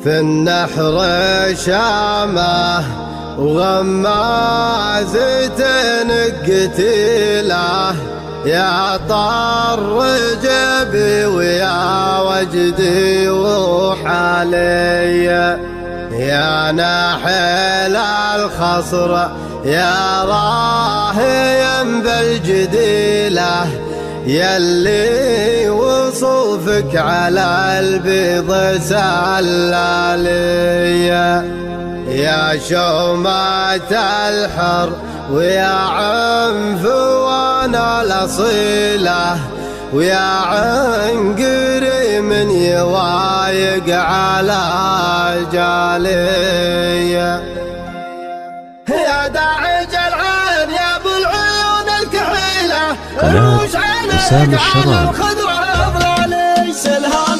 في النحر شامه وغمازة قتيله يا طر جبي ويا وجدي وحالي يا ناحل الخصر يا راهيا بالجديله يلي وصوفك على البيض سلالية يا شومة الحر ويا عنفوان الأصيلة ويا عنقري من يوايق على جالية يا داعج العين يا ابو العيون الكحيلة قناة حسام الشراوي. الخضرة اضلع لي سلها